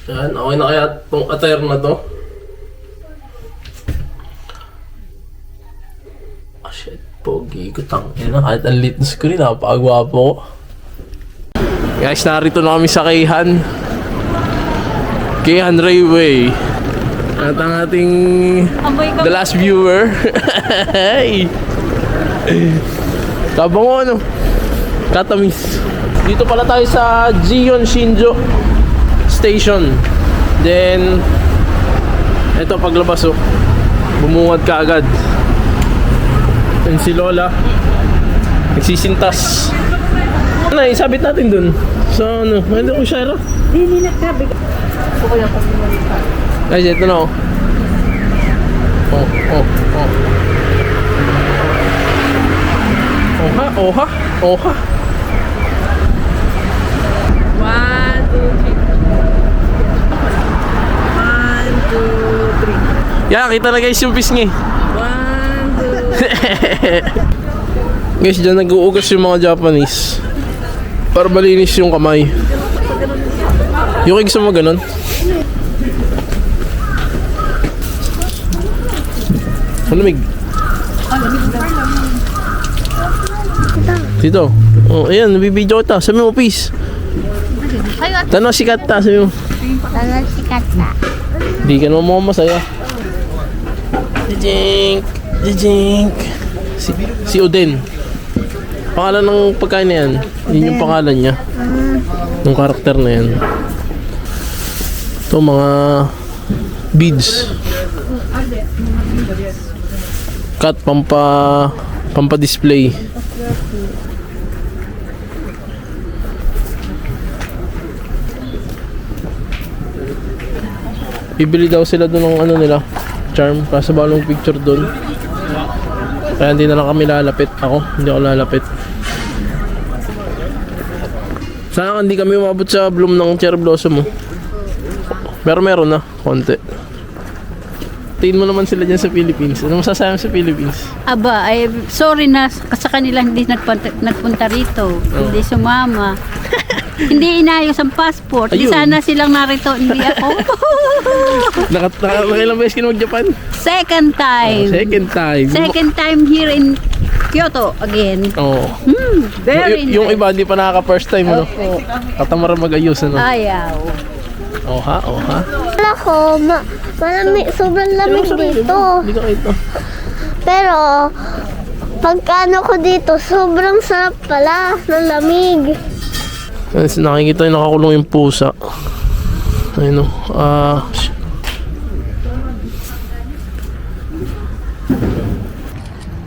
Yan, okay na kaya itong attire na to. Ah, shit. Pogi ko, tangina. Kahit ang lit na screen, napakagwapo ko. Guys, narito na kami sa Kayhan. Kayhan Railway. At ang ating the last viewer. Hey! Kabango ano? Katamis. Dito pala tayo sa Gion Shinjo Station. Then ito paglabas oh, bumungad ka agad. Yan si Lola nagsisintas. Ano, isabit natin dun. So ano, hindi ko share. Hindi nagsabi ko. Gusto ko yung pagmumulita. Guys, ito na oh. Oh. Oha. 1, 2, 3. 1, 2, 3. Yeah, kita na guys yung pisngi. 1, 2. Guys, dyan nag-uugas yung mga Japanese para malinis yung kamay. Yung kigsa mo ganun. Malamig. Dito. Oh, ayan, nabibidyo kita. Sabi mo, peace. Tanong sikat ta, sabi mo. Tanong sikat ta. Di ka naman masaya. Jijink. Si Oden. Pangalan ng pagkain na yan. Yun yung pangalan niya. Yung karakter na yan. Ito mga beads. Cut pampa-display. Bibili daw sila doon ng ano nila, charm, kasi balong picture doon. Kaya hindi na lang kami lalapit. Hindi ako lalapit. Sana hindi kami umabot sa bloom ng cherry blossom mo. Pero meron na, konti. Tingin mo naman sila dyan sa Philippines. Ano masasabi mo sa Philippines? Aba, ay sorry na sa kanila hindi nagpunta rito. Hindi sumama. Hindi inayos ang passport. Di Ayun. sana silang narito, hindi ako. Nakailang beses ka na mag-Japan? Second time. Second time. Second time here in Kyoto again. Oo. Very Yung nice. iba hindi pa nakaka-first time, ano? Opo. Katamaran mag-ayos, ano? Ayaw. Oha. Wala ko, malamig, sobrang lamig dito. Hindi ka ito. Pero, pagkano ko dito, sobrang sarap pala ng lamig. Nakikita yung nakakulong yung pusa. Ayun o.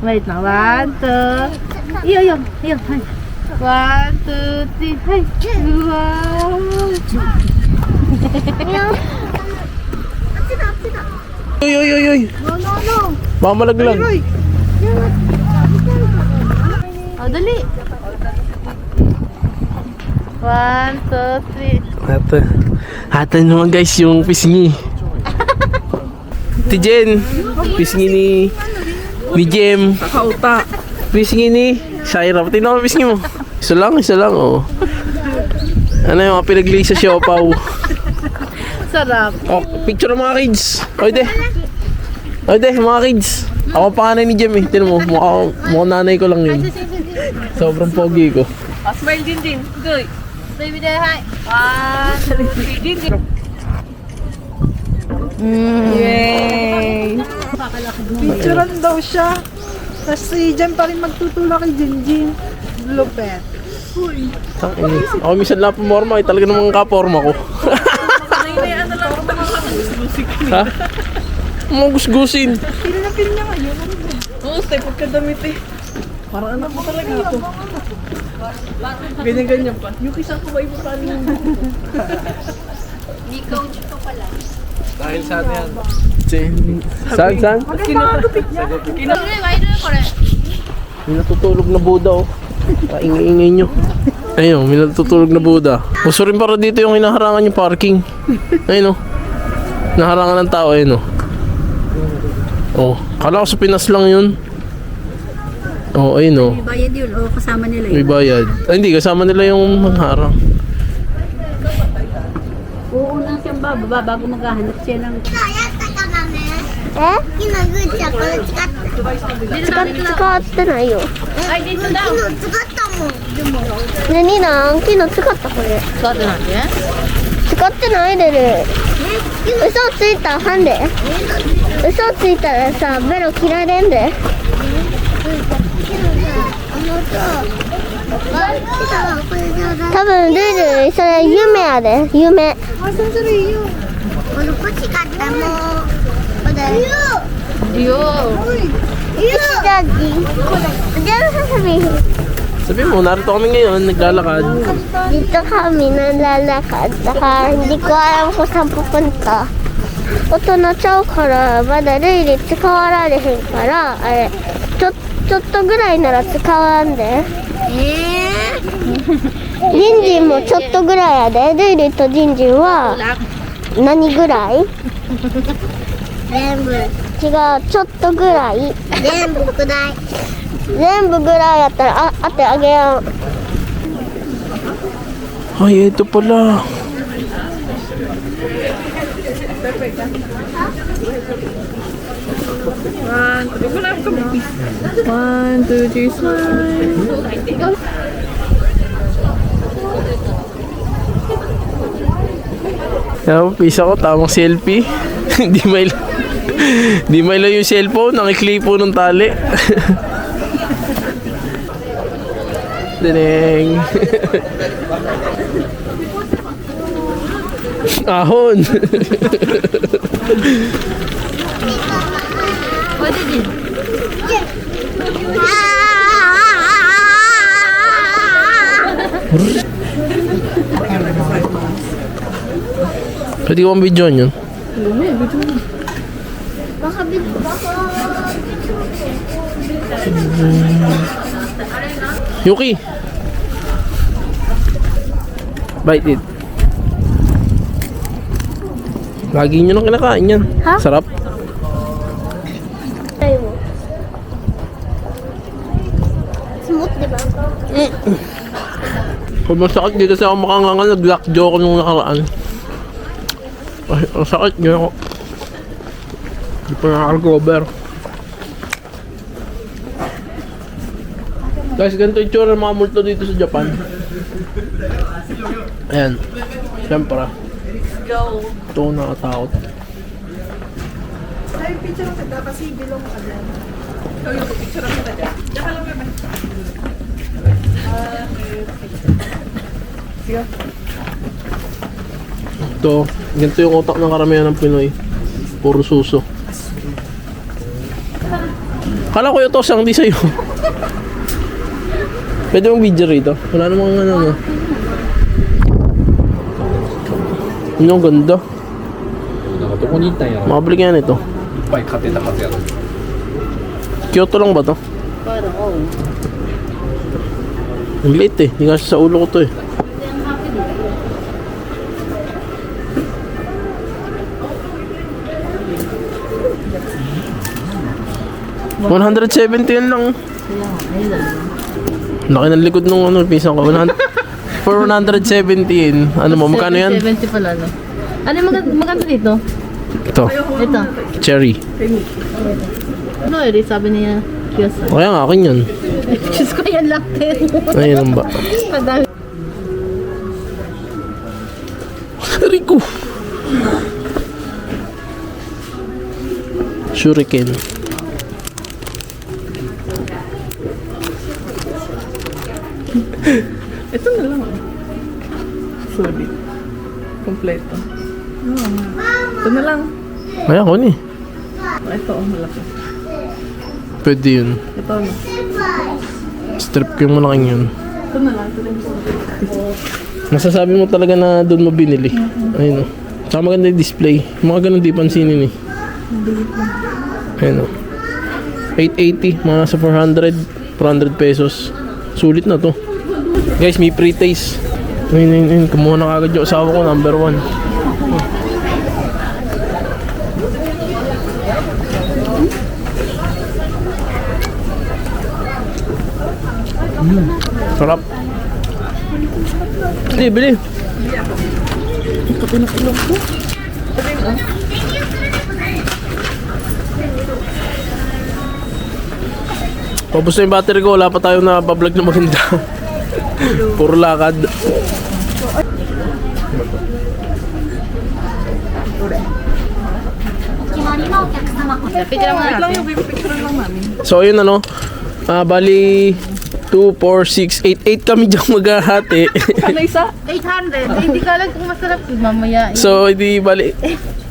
Wait na. 1, 2. Iyo. Hai. 1, 2, 3. Hai. Wow. Uy. No. Baka malaglag. Oh, dali. 1, 2, 3. Hatan naman guys yung pisngi. Tijen. Pisngi ni Jem. Kakauta. Pisngi ni Shaira. Pati naman pisngi mo. Isa lang oh. Ano yung mga pinagli sa siopaw. Sarap. Oh, picture ng mga kids. Oy de, mga kids. Ako panganay ni Jem eh. Tinan mo, mukhang nanay ko lang yun. Sobrang pogi ko. Smile din. Good. Baby day, hi. 1, 2, 3. Din. Yay! Picturean daw siya. Tapos si Jen pa rin magtutulak kay Jinjin. Lupet. Ako minsan lang pumorma, talaga namang kaporma ko. Ha? Mga gusgusin. Pil niya ngayon. Oo, step up ka damit eh. Parang anak mo talaga ito. Ganyan pa. Yung kisa ko ba iba pa rin? Di coach ko pala. Dahil saan yan? Saan? May natutulog na Buddha oh. Kaingay-ingay nyo. Ayun, may natutulog na Buddha. Gusto rin para dito yung hinaharangan yung parking. Ayun oh. Naharangan ng tao, ayun oh. Oh, kala ko sa Pinas lang yun. Oh, ayun oh. May bayad yun o kasama nila May yun. bayad. Ay, hindi, kasama nila yung mangharang. Uunang siyang bababa bago maghahanap siya ng... え昨日ぐーちゃんこれ使ってないよ Ay, dito daw. 昨日使ったもんねニナン昨日使ったこれ Suot na natin. 使ってないでる嘘ついたらはんで嘘ついたらさベロ切られんで多分ルールそれ夢やで夢 Asan si Rio? これ欲しかったもうこれ Yo. Sabi mo, narito kami ngayon, naglalakad. Dito kami nalalakad. Saka hindi ko alam kung saan pupunta. 大人ちゃうからまだルイで使われへんからあれちょっとぐらいなら使わんでジンジンもちょっとぐらいやでルイとジンジンは何ぐらい全部違うちょっとぐらい全部ぐらい全部ぐらいやったらあってあげよう Ay, ito pala. One, two, three, smile. Pisa ko, tamang selfie. Di may lang yung cellphone, nakiklik po ng tali. Dineng. Ahon. Pwede din. Pwede ko ang video yun. Yuki. Bite it. Lagi nyo nang kinakain yan. Ha? Sarap. Smooth, di ba? Pag masakit, di kasi ako makangangal. Nag-lockjaw ako nung nakaraan. Ay, ang sakit niya ako. Hindi pa nakaka-recover. Guys, ganito yung tsura ng mga multo dito sa Japan. Ayan. Siyempre. Ito ako nakatakot. Ay, picture lang kita kasi bilong ka dyan. Ikaw yung picture lang kita dyan. Diyan ka lang naman. Sige. Ito, ganito yung utak ng karamihan ng Pinoy. Puro suso. Kala ko yung tosang, di sa'yo. Pwede mong video rito. Wala namang ano. Yun ang ganda. なんかどこに行ったんやろ Makabalik yan ito. いっぱい買ってたはずやろ Kyoto lang ba to? Parang, oo. Ang liit eh. Hindi kasi sa ulo ko to eh. $170 yan lang. Laki ng likod nung ano, pisang ko. For 117, ano mo, magkano yan? 70 pala, no? Ano yung maganda dito? Ito, Ito. cherry. Ano, sabi niya, kiosk. Kaya nga, akin yun. Diyos ko, yan lang din. Ayun ba? Madami. Rico. Shuriken. Ito na lang. Solid. Kompleto. Ito na lang. Ay, ako ni. Ito, malaki. Pwede yun. Ito na. Strip ko yung malaking yun. Ito na lang. Ito na yung Masasabi mo talaga na doon mo binili. Ayun o. Tsaka maganda yung display. Yung mga ganun di pansinin eh. Ayun o. 880. Mga nasa 400 pesos. Sulit na to. Guys, may pre-taste. Ayun. Kumuha na kagad yung asawa ko. Number 1. Sarap. Bili. Pabos na yung battery ko, wala pa tayo na vlog na maganda. Puro lakad. Picture mo Wait lang natin. yung picture lang namin. So ayun ano, bali 2, 4, 6, 8 kami dyan maghahati. Ano isa? 800. Hindi ka lang kung masarap. Mamaya. So hindi bali,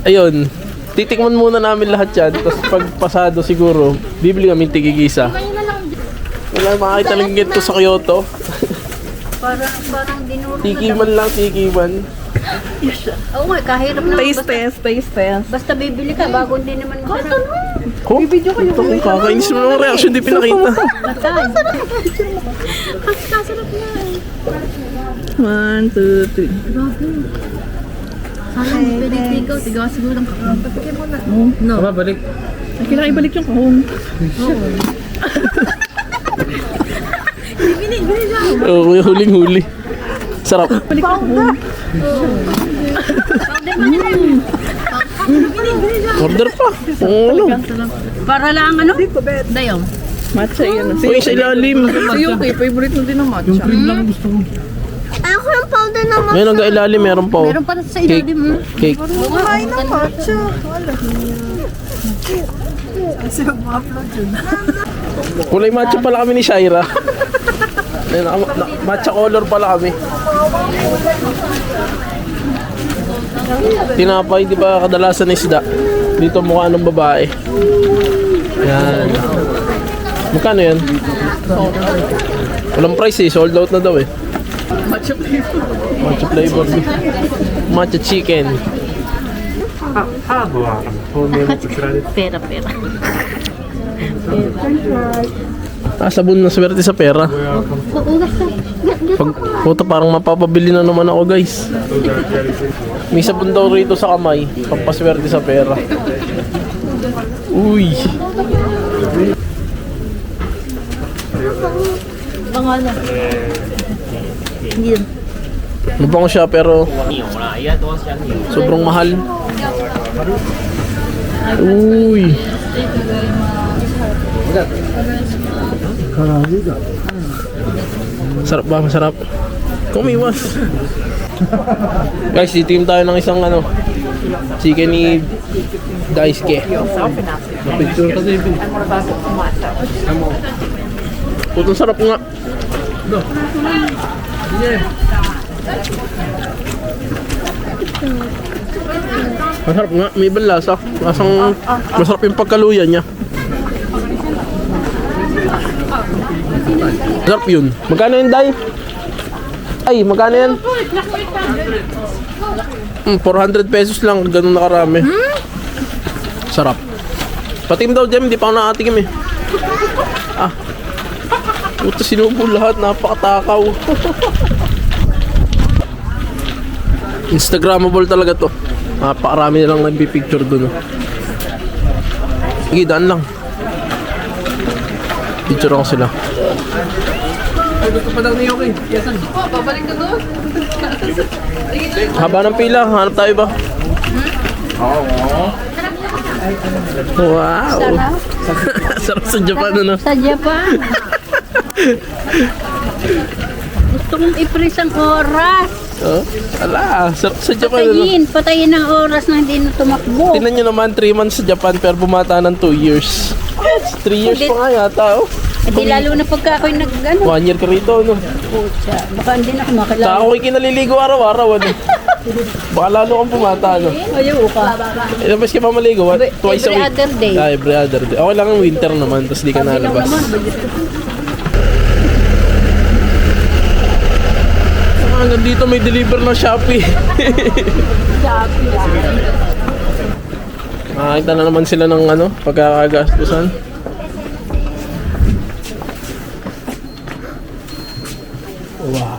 ayun, titikman muna namin lahat yan. Tapos pag pasado siguro, bibili kami tigigisa. Wala makakita lang ganito sa Kyoto. Parang dinuro. Tikiman lang, tikiman. Oo nga, kahirap na. Taste test. Basta bibili ka bago hindi naman masarap. Oh, ito kung kakainis mo ng reaction, di pinakita. Matay. 1, 2, 3. Sana pwede tigaw. Tigaw siguro ng kakao. No. Aba, balik. Ay, kailangan ibalik yung kahong. Oo, huling-huli. Sarap. Balik yung kahong. Order pa. Oo, ano. Para lang ano? Hindi ko bet. Dayong. Matcha yan. Uy, sa ilalim. Si Yuki, favorite mo din ang matcha. Ayoko ng powder na Ngayon hanggang ilalim, meron pa. Oh. Meron pa sa ilalim mo. Cake. Kumain ng matcha. Wala. Kasi mag-upload yun. Kulay matcha pala kami ni Shaira. Ayun, matcha color pala kami. Tinapay, di ba kadalasan isda? Dito mukha ng babae. Yan. Magkano yan? Walang price eh, sold out na daw eh. Matcha flavor. Matcha flavor. Matcha chicken. Pera. Sabon na swerte sa pera. Pag puta parang mapapabili na naman ako guys. May sabon daw rito sa kamay. Pampaswerte sa pera. Uy. Mabango siya pero sobrang mahal. Uy. Sarap ba? Masarap. Kumiwas. Guys, titim tayo ng isang ano, chicken ni Daisuke. Picture ka din. Putong sarap nga. Masarap nga, may ibang lasa. Lasang masarap yung pagkaluya niya. Masarap yun. Magkano yun, Day? Ay, magkano yan? 400 pesos lang, ganun na karami. Sarap. Patim daw, Jem, di pa ako nakatikim eh. Puta, sinubo lahat, napakatakaw. Instagramable talaga to. Napakarami nilang nagpipicture dun. Sige, daan lang. Picture ako sila. Gusto pa daw ni Yoki. Yasan. Haba ng pila, hanap tayo ba? Wow! Sarap sa Japan, ano? Sa Japan. Gusto kong i-freeze ang oras. Oh, ala, sarap sa Japan, ano? Patayin ang oras na hindi na tumakbo. Tingnan nyo naman, 3 months sa Japan pero bumata ng 2 years. 3 years pa nga yata, oh. Hindi lalo na pagka ako'y nag-ano. 1 year ka rito, no? Pucha, baka hindi na ako makilala. Saka ako'y kinaliligo araw-araw, ano? Baka lalo kang bumata, no? Ayaw ka. Ilang beses ka pa maligo? What? Twice a Every week? other day. Every other day. Okay lang ang winter naman, tapos di ka nalabas. Hanggang dito may deliver na Shopee. Makakita na naman sila ng ano, pagkakagastusan. Wow.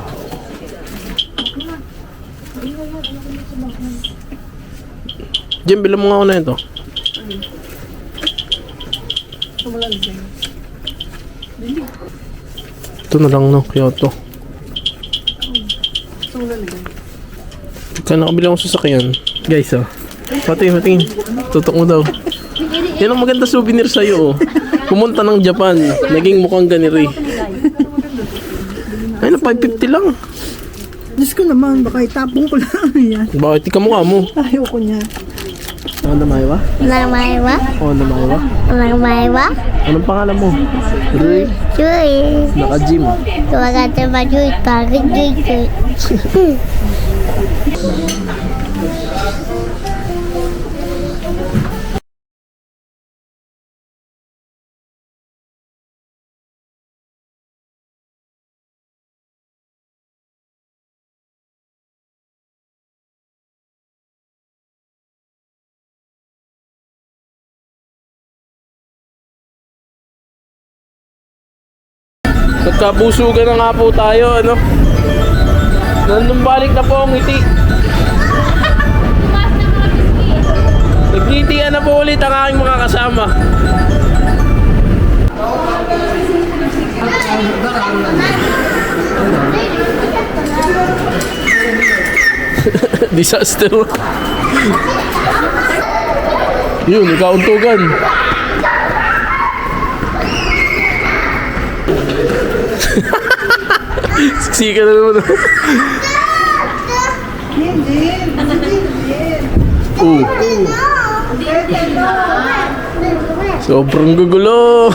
Jim, bilang mo nga ako na ito. Ito na lang, no? Kyoto. Kaya nakabili akong sasakyan. Guys, oh. Patingin. Tutok mo daw. Yan ang maganda souvenir sa'yo, oh. Pumunta ng Japan. Naging mukhang ganiri. Ay, na 550 lang. Diyos ko naman, baka itapong ko lang yan. Bakit? Ika mukha mo. Ayoko niya. Ano na Maiwa? 名前は Oo, na Maiwa. 名前は Anong pangalan mo? Rui. ジュイ Naka-gym. わかってばジュイとあげジュイジュイ Nagkabusugan na nga po tayo, ano? Balik na po ang ngiti. Nagngitian na po ulit ang aking mga kasama. Disaster. Yun, ikauntugan. Siksika na naman. Sobrang gugulo.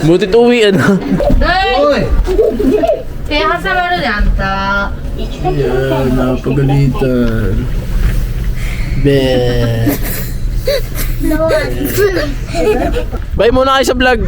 Butit uwian. Kaya kasama na nanta. Yan, napagalitan. Be. Bye muna kayo sa vlog.